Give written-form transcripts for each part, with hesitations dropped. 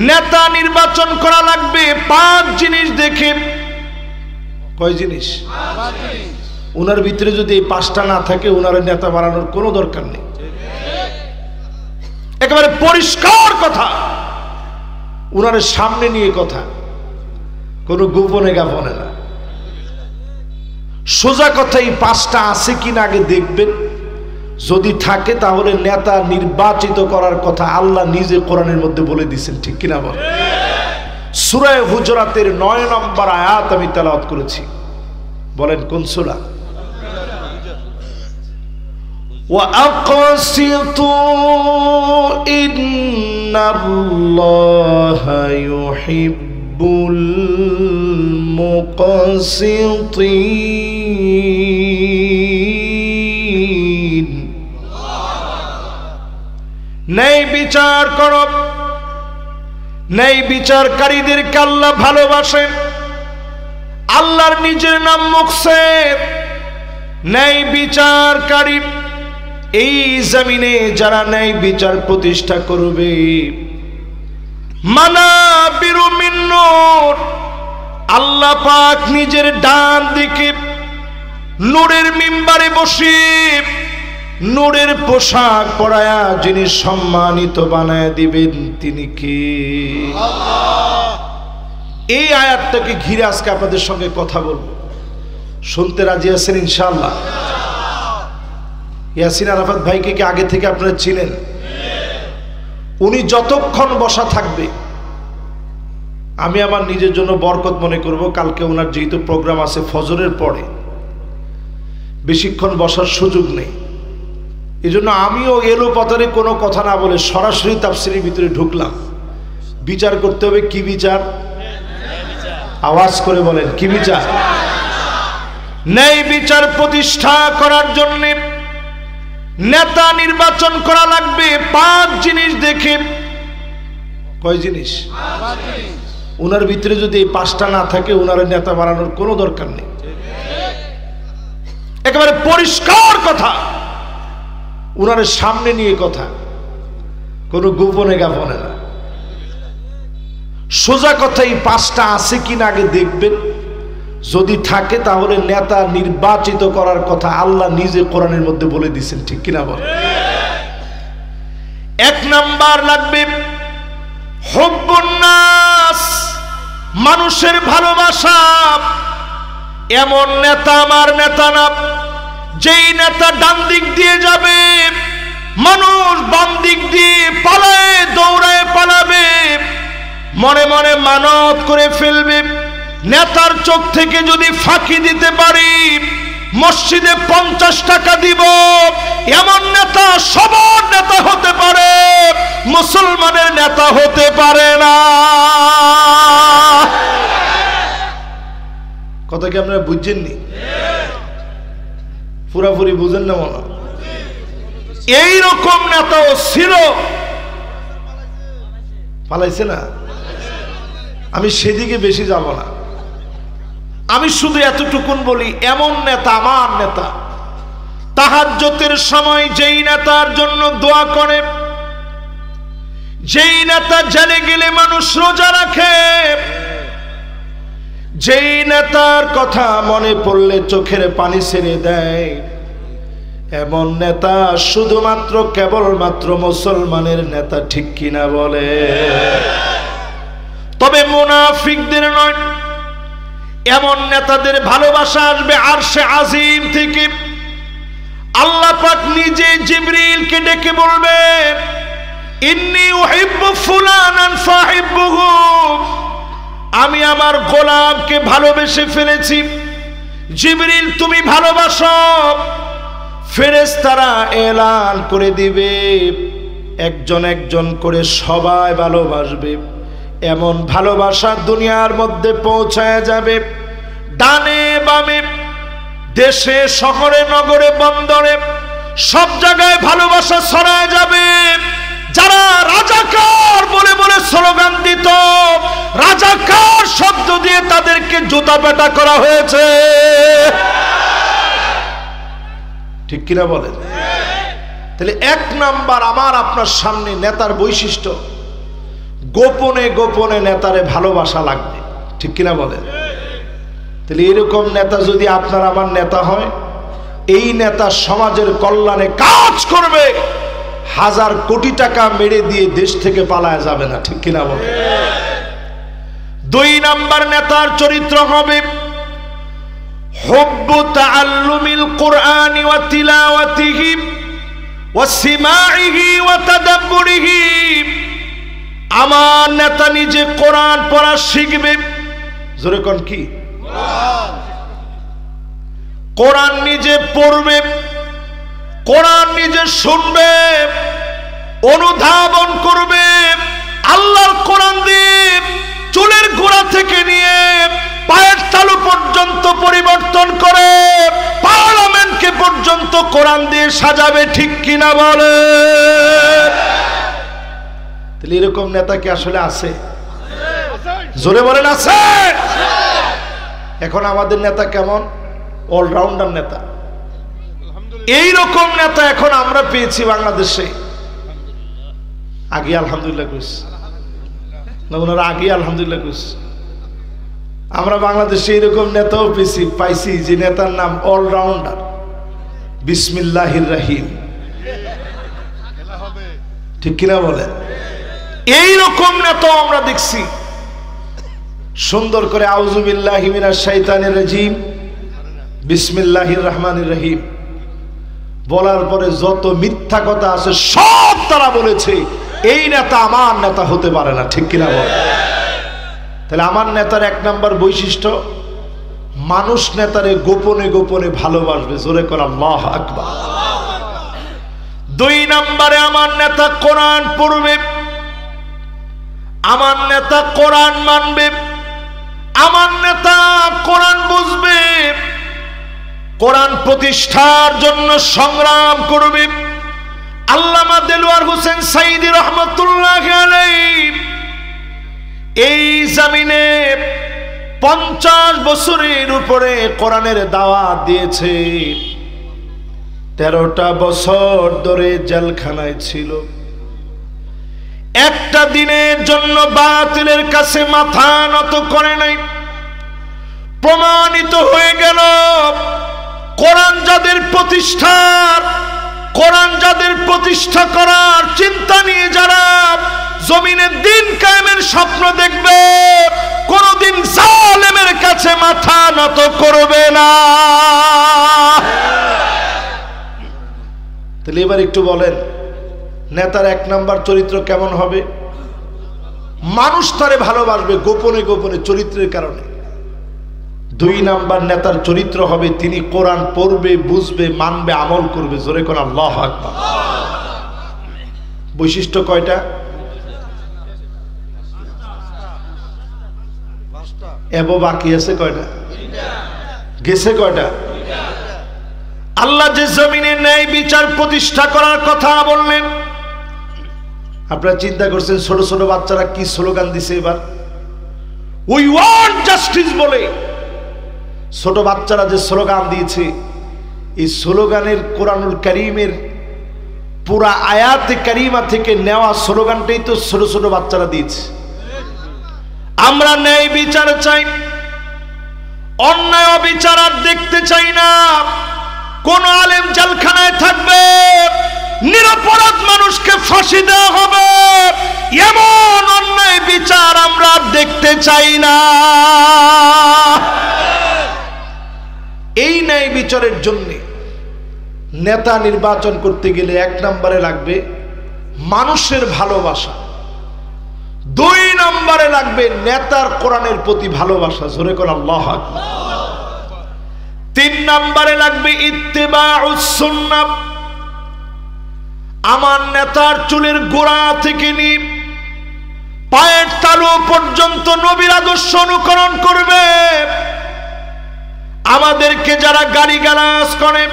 নেতা নির্বাচন করা লাগবে 5 জিনিস দেখে। কয় জিনিস? ওনার ভিতরে যদি এই 5টা না থাকে ওনার নেতা বানানোর কোনো দরকার নেই। একেবারে পরিষ্কার কথা, ওনার সামনে নিয়ে কথা, কোনো গোপনে গাপনে না, সোজা কথা। এই 5টা আছে কিনা আগে দেখবেন, যদি থাকে তাহলে নেতা নির্বাচিত করার কথা আল্লাহ নিজে কোরআনের মধ্যে বলে দিয়েছেন, ঠিক কিনা বল? সূরা হুজরাতের 9 নম্বর আয়াত আমি তেলাওয়াত করেছি, বলেন কোন সূরা? وَأَقْسِطُوا إِنَّ اللَّهَ يُحِبُّ الْمُقْسِطِينَ। ন্যায় বিচার করো, ন্যায় বিচারকারীদেরকে আল্লাহ ভালোবাসেন। আল্লাহর নিজের নাম মুকসিত, ন্যায় বিচারকারী। এই জমিনে যারা ন্যায় বিচার প্রতিষ্ঠা করবে, মানাবিরু মিন নূর, আল্লাহ পাক নিজের ডান দিকে নূরের মিম্বারে বসে নূরের পোশাক পরায়া যিনি সম্মানিত বানায় দিবেন তিনি কে? আল্লাহ। এই আয়াতটাকে ঘিরে আজকে আপনাদের সঙ্গে কথা বলবো, শুনতে রাজি আছেন ইনশাআল্লাহ? ইয়াসিন আরাফাত ভাইকে কি আগে থেকে আপনারা চিনেন? উনি যতক্ষণ বসা থাকবে আমি আমার নিজের জন্য বরকত মনে করব। কালকে ওনার যেহেতু প্রোগ্রাম আছে ফজরের পরে, বেশিক্ষণ বসার সুযোগ নেই, এই জন্য আমিও এলো পথরে কোনো কথা না বলে সরাসরি তাফসীরের ভিতরে ঢুকলাম। বিচার করতে হবে, কি বিচার? আওয়াজ করে বলেন, কি বিচার? ন্যায় বিচার প্রতিষ্ঠা করার জন্য নেতা নির্বাচন করা লাগবে 5 জিনিস দেখে। কয় জিনিস? ওনার ভিতরে যদি এই 5টা না থাকে ওনার নেতা বানানোর কোনো দরকার নেই। একেবারে পরিষ্কার কথা, ওনার সামনে নিয়ে কথা, কোনো গোপনে গাপনে না, সোজা কথা। এই 5টা আছে কিনা আগে দেখবেন, যদি থাকে তাহলে নেতা নির্বাচিত করার কথা আল্লাহ নিজে কোরআনের মধ্যে বলে দিয়েছেন, ঠিক কিনা বল? 1 নাম্বার লাগবে হুব্বুন নাস, মানুষের ভালোবাসা। এমন নেতা আমার নেতা না, যেই নেতা ডান দিক দিয়ে যাবে মানুষ বাম দিক দিয়ে পালায় দৌড়ায় পালাবে, মনে মনে মানত করে ফেলবে। নেতার চোখ থেকে যদি ফাঁকি দিতে পারি মসজিদে 50 টাকা দিব, এমন নেতা সবার নেতা হতে পারে, মুসলমানের নেতা হতে পারে না। কথা কি আপনারা বুঝছেননি? পুরাপুরি বুঝেন না মনে? এইরকম নেতাও ছিল, পালাইছে না। আমি সেদিকে বেশি যাব না, আমি শুধু এতটুকুন বলি, এমন নেতা আমার নেতা। তাহাজ্জুদের সময় যেই নেতার জন্য দোয়া করে, যেই নেতা জেলে গেলে মানুষ রোজা রাখে, যেই নেতার কথা মনে পড়লে চোখের পানি ছেড়ে দেয়, এমন নেতা শুধুমাত্র কেবলমাত্র মুসলমানের নেতা, ঠিক কিনা বলে? তবে মুনাফিকদের নয়। এমন নেতাদের ভালোবাসা আসবে আরশে আজিম থেকে। আল্লাহ পাক নিজে জিবরিলকে ডেকে বলবেন, ইন্নী উহিব্বু ফুলানান ফাহিব্বুহু, আমি আমার গোলামকে ভালোবেসে ফেলেছি। জিবরিল তুমি ভালোবাসো। ফেরেশতারা এলান করে দিবে, একজন একজন করে সবাই ভালোবাসবে। এমন ভালোবাসা দুনিয়ার মধ্যে পৌঁছায় যাবে, ডানে বামে, দেশে শহরে নগরে বন্দরে সব জায়গায় ভালোবাসা ছড়ায় যাবে। যারা রাজাকার বলে বলে স্লোগান দিত, রাজাকার শব্দ দিয়ে তাদেরকে জুতা পেটা করা হয়েছে, ঠিক কিনা বলেন? তাহলে 1 নাম্বার আমার আপনার সামনে নেতার বৈশিষ্ট্য, গোপনে গোপনে নেতারে ভালোবাসা লাগবে, ঠিক কিনা বলেন? তাহলে এরকম নেতা যদি আপনার আমার নেতা হয়, এই নেতা সমাজের কল্যাণে কাজ করবে, 1000 কোটি টাকা মেরে দিয়ে দেশ থেকে পালায় যাবে না, ঠিক কিনা বলেন? 2 নাম্বার নেতার চরিত্র হবে হুব্বু তাআল্লুমিল কুরআনি ওয়া তিলাওয়াতিহি ওয়া সিমাইহি ওয়া তাদাব্বুরিহি। আমার নেতা নিজে কোরআন পড়া শিখবে, জোরে কোন কি? কোরআন নিজে পড়বে, কোরআন নিজে শুনবে, অনুধাবন করবে। আল্লাহর কোরআন দিয়ে চুলের গোড়া থেকে নিয়ে পায়ের তালু পর্যন্ত পরিবর্তন করে পার্লামেন্টকে পর্যন্ত কোরআন দিয়ে সাজাবে, ঠিক কিনা বলে? তাহলে এরকম নেতা কি আসলে আছে? জোরে বলেন আছে। এখন আমাদের নেতা কেমন? অলরাউন্ডার নেতা। এই রকম নেতা এখন আমরা পেয়েছি বাংলাদেশে। আগে আলহামদুলিল্লাহ কইছি না, ওনারা আগে আলহামদুলিল্লাহ কইছি। আমরা বাংলাদেশে এরকম নেতাও পাইছি যে নেতার নাম অলরাউন্ডার, বিসমিল্লাহির রহিম, ঠিক কিনা বলেন? এইরকম নেতাও আমরা দেখছি। সুন্দর করে আউযু বিল্লাহি মিনাশ শাইতানির রাজিম, বিসমিল্লাহির রহমানির রহিম বলার পরে যত মিথ্যা কথা আছে সব তারা বলেছে। এই নেতা আমার নেতা হতে পারে না, ঠিক কিনা বলেন? তাহলে আমার নেতার 1 নাম্বার বৈশিষ্ট্য, মানুষ নেতারে গোপনে গোপনে ভালোবাসবে, জোরে করে আল্লাহু আকবার। 2 নাম্বারে আমার নেতা কোরআন পড়বে, আমার নেতা কোরআন মানবে, আমার নেতা কোরআন বুঝবে, কোরআন প্রতিষ্ঠার জন্য সংগ্রাম করবে। আল্লামা দেলোয়ার হোসেন সাঈদী রহমাতুল্লাহ আলাইহি এই জমিনে 50 বছরের উপরে কোরআনের দাওয়াত দিয়েছে। 13টা বছর ধরে জেলখানায় ছিল। একটা দিনের জন্য বাতিলের কাছে মাথা নত করে নাই। প্রমাণিত হয়ে গেল কোরআন যাদের প্রতিষ্ঠার, কোরআন যাদের প্রতিষ্ঠা করার চিন্তা নিয়ে যারা জমিনে দিন কায়েমের স্বপ্ন দেখবে, কোনদিন জালেমের কাছে মাথা নত করবে না। তাহলে এবার একটু বলেন, নেতার 1 নাম্বার চরিত্র কেমন হবে? মানুষ তারে ভালোবাসবে গোপনে গোপনে চরিত্রের কারণে। 2 নাম্বার নেতার চরিত্র হবে তিনি কোরআন পড়বে, বুঝবে, মানবে, আমল করবে, জোরে কোন আল্লাহু আকবার। বৈশিষ্ট্য কয়টা? এবো বাকি আছে কয়টা? গেছে কয়টা? আল্লাহ যে জমিনে ন্যায় বিচার প্রতিষ্ঠা করার কথা বললেন, আপনারা চিন্তা করছেন ছোট ছোট বাচ্চারা কি স্লোগান দিছে এবার? উই ওয়ান্ট জাস্টিস বলে ছোট বাচ্চারা যে স্লোগান দিয়েছে, এই স্লোগানের কোরআনুল কারীমের পুরা আয়াতে কারিমা থেকে নেওয়া স্লোগানটাই তো ছোট ছোট বাচ্চারা দিয়েছে। আমরা ন্যায় বিচার চাই, অন্যায় অবিচার আর দেখতে চাই না। কোন আলেম জেলখানায় থাকবে, নিরপরাধ মানুষকে ফাঁসি দেওয়া হবে, এমন অন্যায় বিচার আমরা দেখতে চাই না। এই ন্যায় বিচারের জন্য নেতা নির্বাচন করতে গেলে 1 নম্বরে লাগবে মানুষের ভালোবাসা, 2 নম্বরে লাগবে নেতার কোরআনের প্রতি ভালোবাসা, জোরে কোন আল্লাহু আকবার। 3 নম্বরে লাগবে ইত্তিবাউস সুন্নাহ। আমার নেতার চুলের গোড়া থেকে নিয়ে পায়ের তালু পর্যন্ত নবীর আদর্শ অনুকরণ করবে। আমাদেরকে যারা গালিগালাজ করে,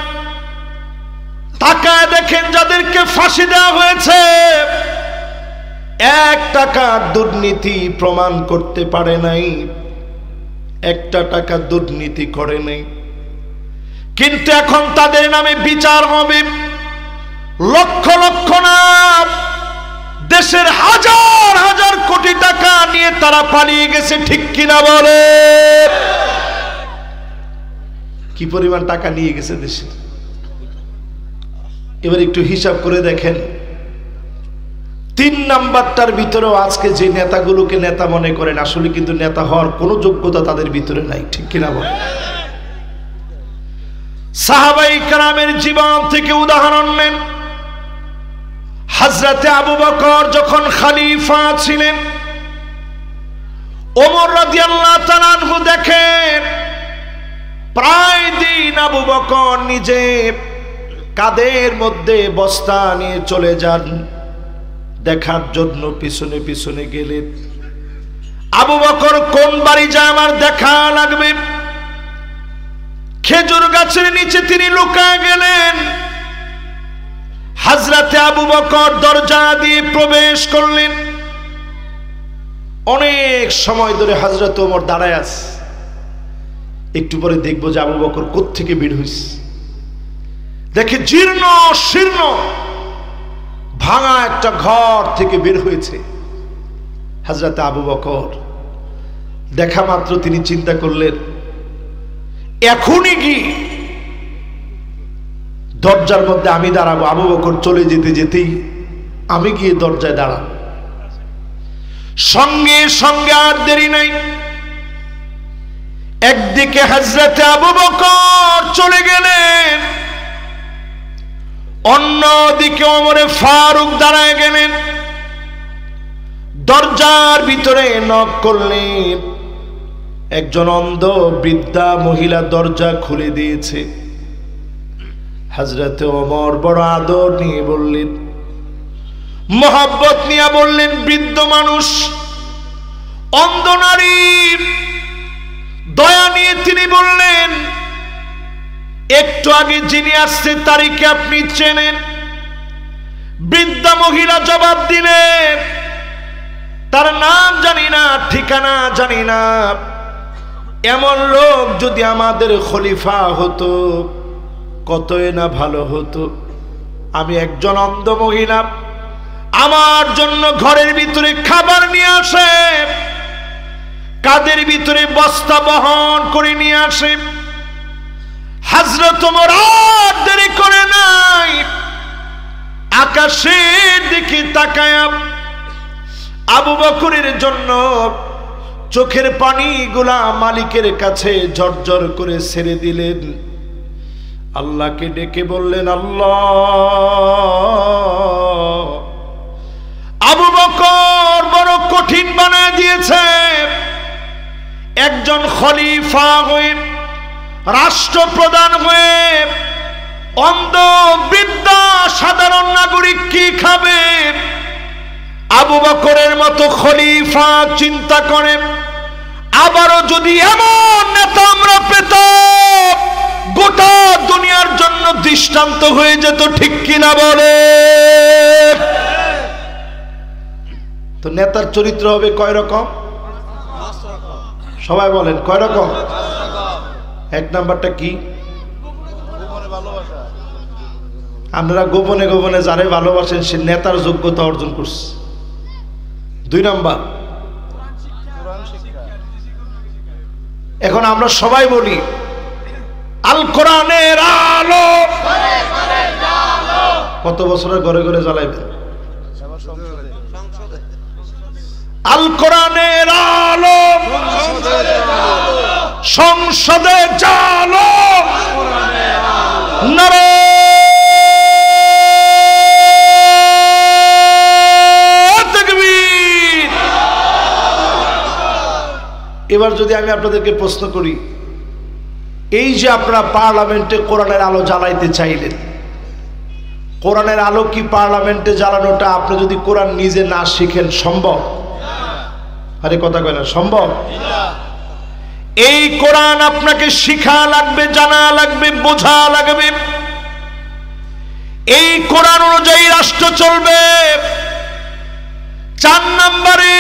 তাকায় দেখেন যাদেরকে ফাঁসি দেওয়া হয়েছে, 1 টাকার দুর্নীতি প্রমাণ করতে পারে নাই, 1 টাকা দুর্নীতি করে নাই, কিন্তু এখন তাদের নামে বিচার হবে। লক্ষ লক্ষ না, দেশের হাজার হাজার কোটি নেতারা পালিয়ে গেছে, ঠিক কিনা বলে? কি পরিমাণ টাকা নিয়ে গেছে দেশে। এবার একটু হিসাব করে দেখেন, 3 নাম্বারটার ভিতরেও আজকে যে নেতাগুলোকে নেতা মনে করেন, আসলে কিন্তু নেতা হওয়ার কোনো যোগ্যতা তাদের ভিতরে নাই, ঠিক কিনা বলে? সাহাবায়ে কেরামের জীবন থেকে উদাহরণ নেন। হযরতে আবু বকর যখন খলিফা ছিলেন, ওমর রাদিয়াল্লাহু তাআলা আনহু দেখেন প্রায় দিন আবু বকর নিজে কাঁধের মধ্যে বস্তা নিয়ে চলে যান দেখার জন্য, পিছনে পিছনে গেলেন। আবু বকর কোন বাড়ি যায় আমার দেখা লাগবে, খেজুর গাছের নিচে তিনি লুকায় গেলেন। হযরতে আবু বকর দরজা দিয়ে প্রবেশ করলেন। অনেক সময় ধরে হযরত ওমর দাঁড়ায় আছে। একটু পরে দেখবো যে আবু বকর কোত্থেকে বের হইছে। দেখে জীর্ণ শীর্ণ ভাঙা একটা ঘর থেকে বের হয়েছে হযরতে আবু বকর। দেখা মাত্র তিনি চিন্তা করলেন, এখনই কি দরজার মধ্যে আমি দাঁড়াবো? আবু বকর চলে যেতে যেতেই আমি গিয়ে দরজায় দাঁড়াবো। সঙ্গে সঙ্গে আর দেরি নাই, একদিকে হযরতে আবু বকর চলে গেলেন, অন্যদিকে ওমরে ফারুক দাঁড়ায় গেলেন। দরজার ভিতরে নক করলেন, একজন অন্ধ বৃদ্ধা মহিলা দরজা খুলে দিয়েছে। হযরতে ওমর বড় আদর নিয়ে বললেন, মোহাব্বত নিয়ে বললেন, বৃদ্ধ মানুষ, অন্ধ নারী, দয়া নিয়ে তিনি বললেন, একটু আগে যিনি আসছে তারিখে আপনি চেনেন? বৃদ্ধা মহিলা জবাব দিলেন, তার নাম জানি না, ঠিকানা জানি না। এমন লোক যদি আমাদের খলিফা হতো কতই না ভালো হতো। আমি একজন অন্ধ মহিলা, আমার জন্য ঘরের ভিতরে খাবার নিয়ে আসে, কাদের ভিতরে বস্তা বহন করে নিয়ে আসে। হযরত ওমর আর দেরি করে নাই, আকাশের দিকে তাকায়া আবু বকরের জন্য চোখের পানিগুলা মালিকের কাছে ঝরঝর করে ছেড়ে দিলেন। আল্লাহকে ডেকে বললেন, আল্লাহ, আবু বকর বড় কঠিন বানায় দিয়েছে। একজন খলিফা হয়ে, রাষ্ট্রপ্রধান হয়ে, অন্ধ বৃদ্ধা সাধারণ নাগরিক কি খাবে? আবু বকরের মতো খলিফা চিন্তা করে, আবারও যদি এমন নেতা আমরা পেতাম, গোটা দুনিয়ার জন্য দৃষ্টান্ত হয়ে যেত, ঠিক কিনা বলে? তো নেতার চরিত্র হবে কয় রকম? সবাই বলেন কয় রকম? 1 নাম্বারটা কি? আপনারা গোপনে গোপনে যারে ভালোবাসেন সে নেতার যোগ্যতা অর্জন করছে। 2 নাম্বার, এখন আমরা সবাই বলি আল কোরআনের আলো। কত বছরের ঘরে ঘরে জ্বালাইবেন? আল কোরআনের আলো সংসদে জালো, নারে তাকবীর। এবার যদি আমি আপনাদেরকে প্রশ্ন করি, এই যে আপনারা পার্লামেন্টে কোরআনের আলো জ্বালাইতে চাইলেন, কোরআনের আলো কি পার্লামেন্টে জ্বালানোটা আপনি যদি কোরআন নিজে না শিখেন সম্ভব? আরে কথা কয় না, সম্ভব? এই কোরআন আপনাকে শিখা লাগবে, জানা লাগবে, বোঝা লাগবে। এই কোরআন অনুযায়ী রাষ্ট্র চলবে। 4 নম্বরে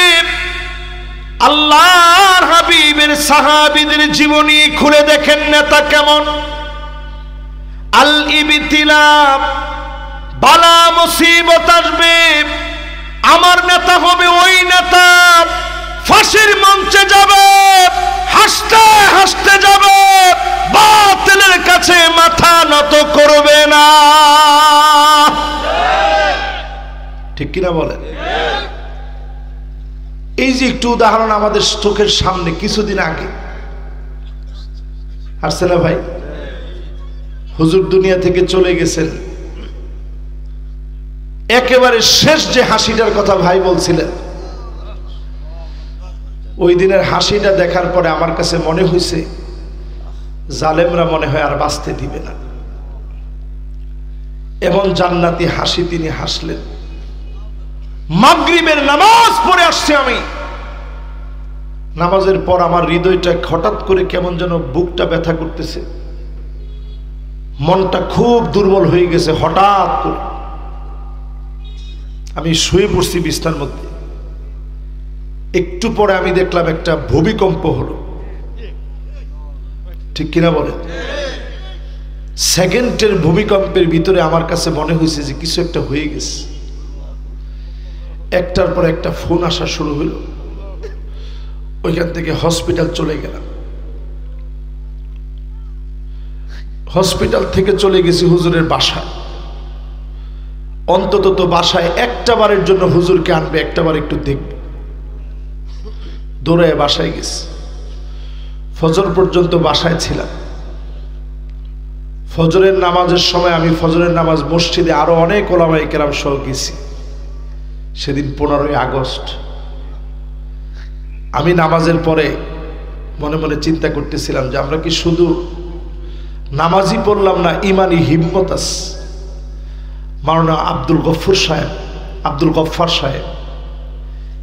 আল্লাহর হাবিবের সাহাবীদের জীবনী খুলে দেখেন নেতা কেমন। আল ইবতিলা, বালা মুসিবত আসবে, আমার নেতা হবে ওই নেতা ফাঁসির কিনা বলেন? এই যে একটু উদাহরণ আমাদের চোখের সামনে, কিছুদিন আগে আসছে না ভাই, হুজুর দুনিয়া থেকে চলে গেছেন। একেবারে শেষ যে হাসিটার কথা ভাই বলছিলেন, ওই দিনের হাসিটা দেখার পরে আমার কাছে মনে হয়েছে জালেমরা মনে হয় আর বাঁচতে দিবে না। এমন জান্নাতি হাসি তিনি হাসলেন। মাগরিবের নামাজ পড়ে আসছে আমি, নামাজের পর আমার হৃদয়টা হঠাৎ করে কেমন যেন বুকটা ব্যথা করতেছে, মনটা খুব দুর্বল হয়ে গেছে। হঠাৎ করে আমি শুয়ে পড়ছি বিছানার মধ্যে, একটু পরে আমি দেখলাম একটা ভূমিকম্প হলো। ঠিক কিনা বলেন? সেকেন্ডের ভূমিকম্পের ভিতরে আমার কাছে মনে হয়েছে যে কিছু একটা হয়ে গেছে। একটার পর একটা ফোন আসা শুরু হলো, ওইখান থেকে হসপিটাল চলে গেলাম। হসপিটাল থেকে চলে গেছি হুজুরের বাসায়। অন্তত তো বাসায় একটা বারের জন্য হুজুরকে আনবে, একটা বার একটু দেখবে। দৌড়ায় বাসায় গেছি, ফজর পর্যন্ত বাসায় ছিলাম। ফজরের নামাজের সময় আমি ফজরের নামাজ মসজিদে আরো অনেক ওলামায়ে কেরাম সহ গেছি। সেদিন 15ই আগস্ট। আমি নামাজের পরে মনে মনে চিন্তা করতেছিলাম যে আমরা কি শুধু নামাজই পড়লাম না, ইমানি হিম্মত আছে। মাওলানা আব্দুল গফফার সাহেব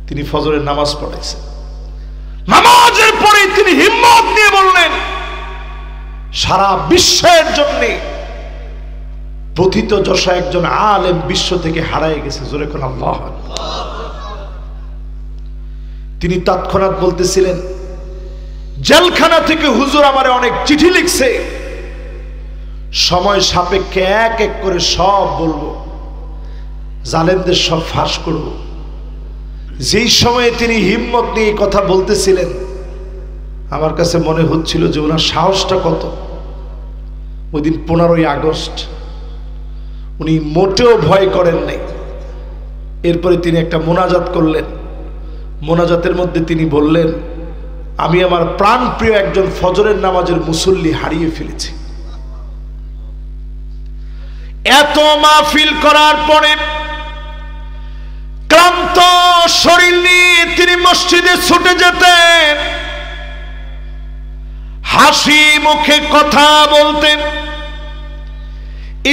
তিনি ফজরের নামাজ পড়াইছেন। নামাজের পরে তিনি হিম্মত নিয়ে বললেন, সারা বিশ্বের জন্য প্রথিত যশা একজন আলেম বিশ্ব থেকে হারায় গেছে। জোরে কোন আল্লাহ। তিনি তৎক্ষণাৎ বলতেছিলেন, জেলখানা থেকে হুজুর আমারে অনেক চিঠি লিখছে, সময় সাপেক্ষে এক এক করে সব বলবো, জালেমদের সব ফাঁস করব। যেই সময়ে তিনি হিম্মত নিয়ে কথা বলতেছিলেন, আমার কাছে মনে হচ্ছিল যে ওনার সাহসটা কত। ওই দিন 15ই আগস্ট উনি মোটেও ভয় করেন নাই। এরপরে তিনি একটা মোনাজাত করলেন। মোনাজাতের মধ্যে তিনি বললেন, আমি আমার প্রাণপ্রিয় একজন ফজরের নামাজের মুসল্লি হারিয়ে ফেলেছি। এত মাহফিল করার পরে ক্লান্ত শরীর নিয়ে তিনি মসজিদে ছুটে যেতেন, হাসি মুখে কথা বলতেন,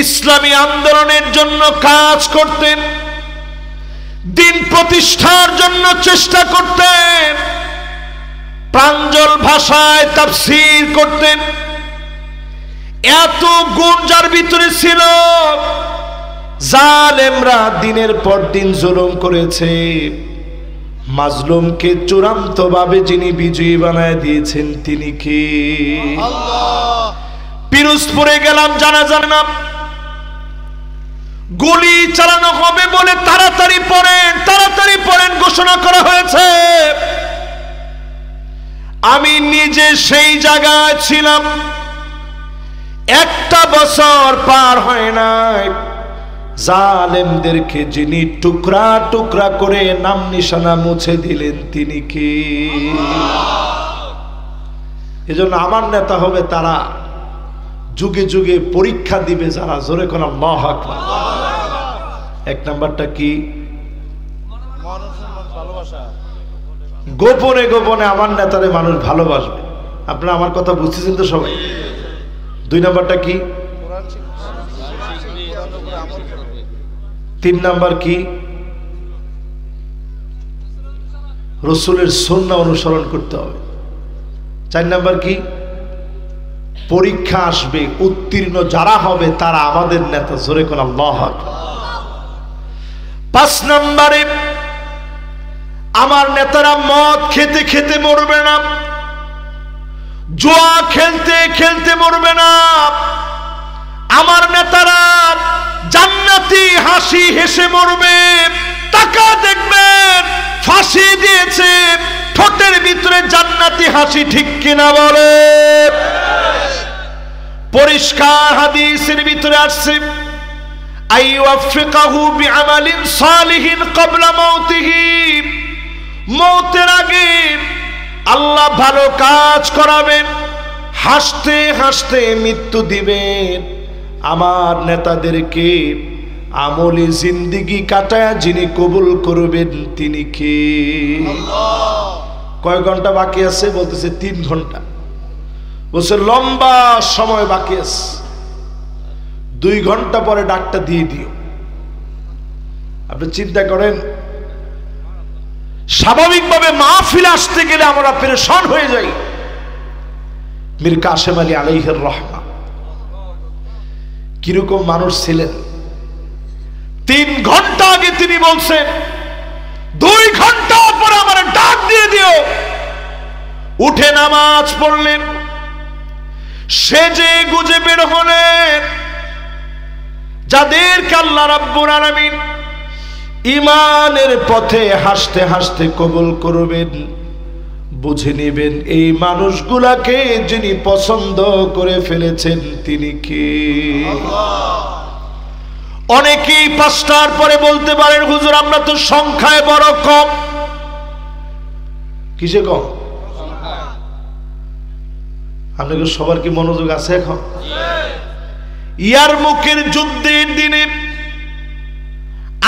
ইসলামী আন্দোলনের জন্য কাজ করতেন, দিন প্রতিষ্ঠার জন্য চেষ্টা করতেন, প্রাঞ্জল ভাষায় তাফসীর করতেন। এত গুণ যার ভিতরে ছিল, জালেমরা দিনের পর দিন জুলুম করেছে, মাজলুমকে চূড়ান্ত ভাবে যিনি বিজয়ী বানায় দিয়েছেন তিনি কে? আল্লাহ। পিরোজপুরে গেলাম জানাজার নাম, গুলি চালানো হবে বলে তাড়াতাড়ি পড়েন ঘোষণা করা হয়েছে। আমি নিজে সেই জায়গায় ছিলাম, একটা বছর পার হয় নাই, জালেমদেরকে যিনি টুকরা টুকরা করে নাম নিশানা মুছে দিলেন তিনি কে? এজন্য আমার নেতা হবে তারা যুগে যুগে পরীক্ষা দিবে যারা। জোরে কোন আল্লাহু আকবার। এক নাম্বারটা কি? গোপনে গোপনে আমার নেতারে মানুষ ভালোবাসবে। আপনারা আমার কথা বুঝতেছেন তো সবাই? 2 নাম্বারটা কি? 3 নাম্বার কি? রাসূলের সুন্নাহ অনুসরণ করতে হবে। 4 নাম্বার কি? পরীক্ষা আসবে, উত্তীর্ণ যারা হবে তারা আমাদের নেতা। জোরে কোন আল্লাহু আকবার। 5 নম্বরে আমার নেতারা মদ খেতে খেতে মরবে না, জুয়া খেলতে খেলতে মরবে না। আমার নেতারা জান্নাতি হাসি হেসে মরবে। টাকা দেখবেন ফাঁসি দিয়েছে, ঠোঁটের ভিতরে জান্নাতি হাসি। ঠিক কিনা বলে? পরিষ্কার হাদিসের ভিতরে আসছে, আইওয়াফিকাহু বিআমালিন সালিহিন ক্বাবলা মাউতিহি, মওতের আগে আল্লাহ ভালো কাজ করাবেন, হাসতে হাসতে মৃত্যু দিবেন। আমার নেতাদেরকে আমলি জিন্দেগি কাটায় যিনি কবুল করবেন তিনি কে? কয় ঘন্টা বাকি আছে? বলতেছে 3 ঘন্টা। বলছে লম্বা সময় বাকি আছে, 2 ঘন্টা পরে ডাকটা দিয়ে দিও। আপনি চিন্তা করেন, স্বাভাবিকভাবে মাহফিল আসতে গেলে আমরা পেরেশান হয়ে যাই। মীর কাসেম আলী আলাইহির রহমা কিরকম মানুষ ছিলেন? 3 ঘন্টা আগে তিনি বলছেন 2 ঘন্টা পর আমার ডাক দিয়ে দিও। উঠে নামাজ পড়লেন, সেজে গুজে বের হলেন। যাদেরকে আল্লাহ রাব্বুল আলামিন ঈমানের পথে হাসতে হাসতে কবুল করবেন, বুঝে নেবেন এই মানুষগুলাকে যিনি পছন্দ করে ফেলেছেন তিনি কে? অনেকেই 5টার পরে বলতে পারেন হুজুর আমরা তো সংখ্যায় বড় কম। কিসে কম? আপনাদের সবার কি মনোযোগ আছে এখন? ইয়ারমুকের যুদ্ধের দিনে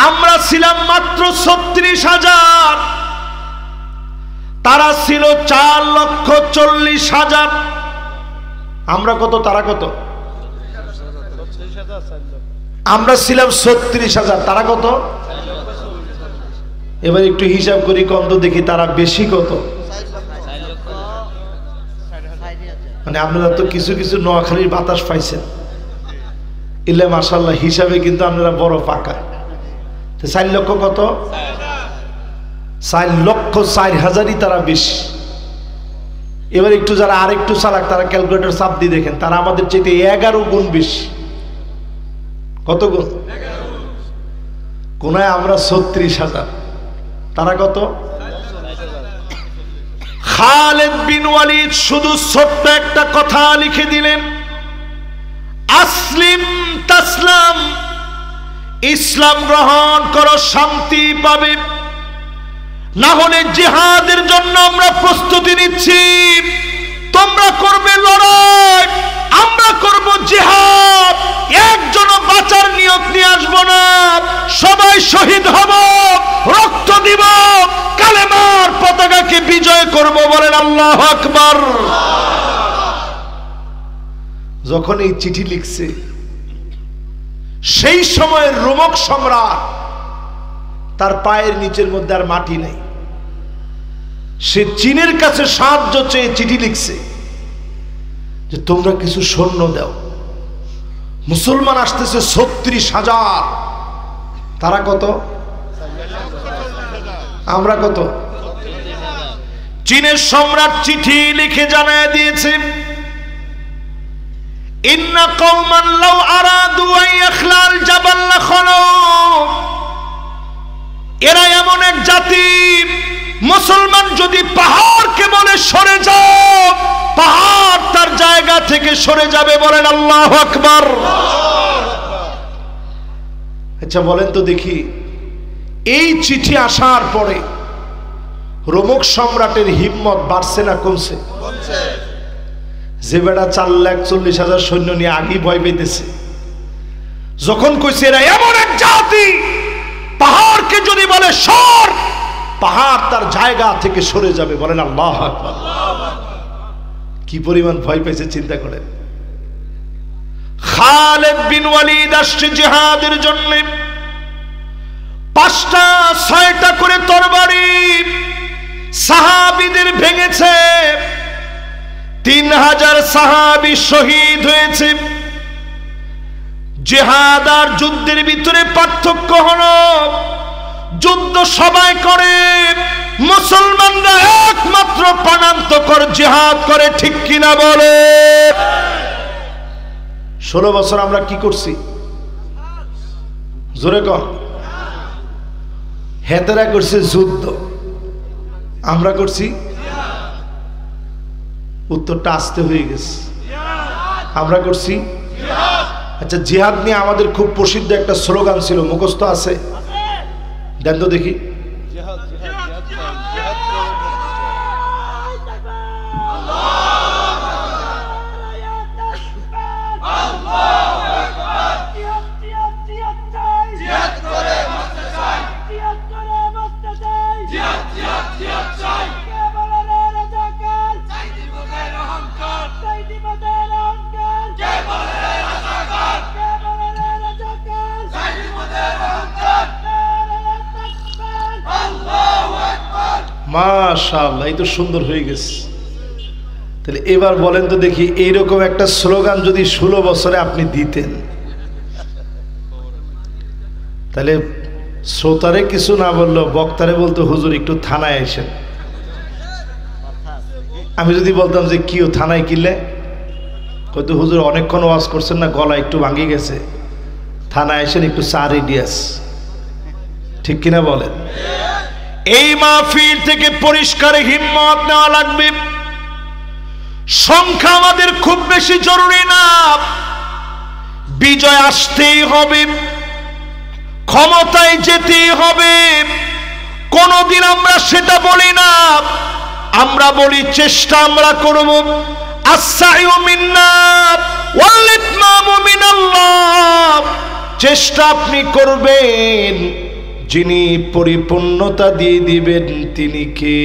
আমরা ছিলাম মাত্র 36,000, তারা ছিল 4,40,000। আমরা কত, তারা কত? আমরা ছিলাম 36,000, তারা কত? এবার একটু হিসাব করি, কম তো দেখি তারা বেশি কত। মানে আপনারা তো কিছু কিছু নোয়াখালীর বাতাস পাইছেন, ইল্লে মাশাআল্লাহ হিসাবে কিন্তু আপনারা বড় পাকা। 4 লক্ষ কত? 4,04,000ই তারা বেশি। এবার একটু যারা আরেকটু চালাক তারা ক্যালকুলেটর চাপ দিয়ে দেখেন, তারা আমাদের চাইতে 11 গুণ বেশি। কত গুণ? কোনায় আমরা 36,000, তারা কত? খালিদ বিন ওয়ালিদ শুধু ছোট্ট একটা কথা লিখে দিলেন, আসলিম তাসলাম, ইসলাম গ্রহণ করো শান্তি পাবে, না হলে জিহাদের জন্য আমরা প্রস্তুতি নিচ্ছি। তোমরা করবে লড়াই, আমরা করব জিহাদ। একজনও বাঁচার নিয়ত নিয়ে আসবো না, সবাই শহীদ হব, রক্ত দিব, কালেমার পতাকাকে বিজয় করব। বলেন আল্লাহু আকবার। যখন এই চিঠি লিখছে সেই সময়ের রোমক সম্রাট, তার পায়ের নিচের মধ্যে আর মাটি নেই। সে চীনের কাছে সাহায্য চেয়ে চিঠি লিখছে যে তোমরা কিছু সৈন্য দাও। মুসলমান আসতেছে 36,000, তারা কত? আমরা কত? চীনের সম্রাট চিঠি লিখে জানায় দিয়েছে, ইন্না কওমান লাউ আরাদু আন ইয়াখলাল জাবাল লাখালু, এরা এমন এক জাতি, মুসলমান যদি পাহাড়কে বলে সরে যাও, পাহাড় তার জায়গা থেকে সরে যাবে। বলেন আল্লাহু আকবার। আচ্ছা বলেন তো দেখি, এই চিঠি আসার পরে রোমক সম্রাটের হিম্মত বাড়ছে না কমছে? যে বেটা 4,40,000 সৈন্য নিয়ে আগেই ভয় পেতেছে, যখন কইছে এরা এমন এক জাতি, পাহাড়কে যদি বলে সর, পাহাড় তার জায়গা থেকে সরে যাবে। বলেন আল্লাহু আকবার। কি পরিমাণ ভয় পেয়েছে চিন্তা করেন। খালিদ বিন ওয়ালিদ আসছে জিহাদের জন্য, 5টা 6টা করে তরবারি সাহাবীদের ভেঙেছে, 3,000 সাহাবী শহীদ হয়েছে। জিহাদ আর যুদ্ধের ভিতরে পার্থক্য হলো, যুদ্ধ সবাই করে, মুসলমানরা একমাত্র প্রাণান্তকর জিহাদ করে। ঠিক কিনা বলে? 16 বছর আমরা কি করছি? জোরে কর। হেতেরা করছে যুদ্ধ, আমরা করছি। উত্তরটা আসতে হয়ে গেছে, আমরা করছি। আচ্ছা, জিহাদ নিয়ে আমাদের খুব প্রসিদ্ধ একটা স্লোগান ছিল, মুখস্থ আছে? দেন তো দেখি। মাশাআল্লাহ, এই তো সুন্দর হয়ে গেছে। তাহলে এবার বলেন তো দেখি, এইরকম একটা স্লোগান যদি 16 বছরে আপনি দিতেন, তাহলে শ্রোতারে কিছু না বললেও বক্তারে বলতো, হুজুর একটু থানায় আসেন। আমি যদি বলতাম যে কিও থানায় কিনলে, হয়তো হুজুর অনেকক্ষণ ওয়াজ করছেন না, গলা একটু ভাঙি গেছে, থানায় আসেন, একটু চা রেডিয়াস। ঠিক কিনা বলেন? এই মাহফিল থেকে পরিষ্কার হিম্মত নেওয়া লাগবে। সংখ্যা আমাদের খুব বেশি জরুরি না, বিজয় আসতেই হবে, ক্ষমতায় যেতেই হবে। কোনদিন আমরা সেটা বলি না, আমরা বলি চেষ্টা আমরা করব। আস-সাইউ মিন্না ওয়াল ইতমামু মিনাল্লাহ। চেষ্টা আপনি করবেন, যিনি পরিপূর্ণতা দিয়ে দিবেন তিনি কে?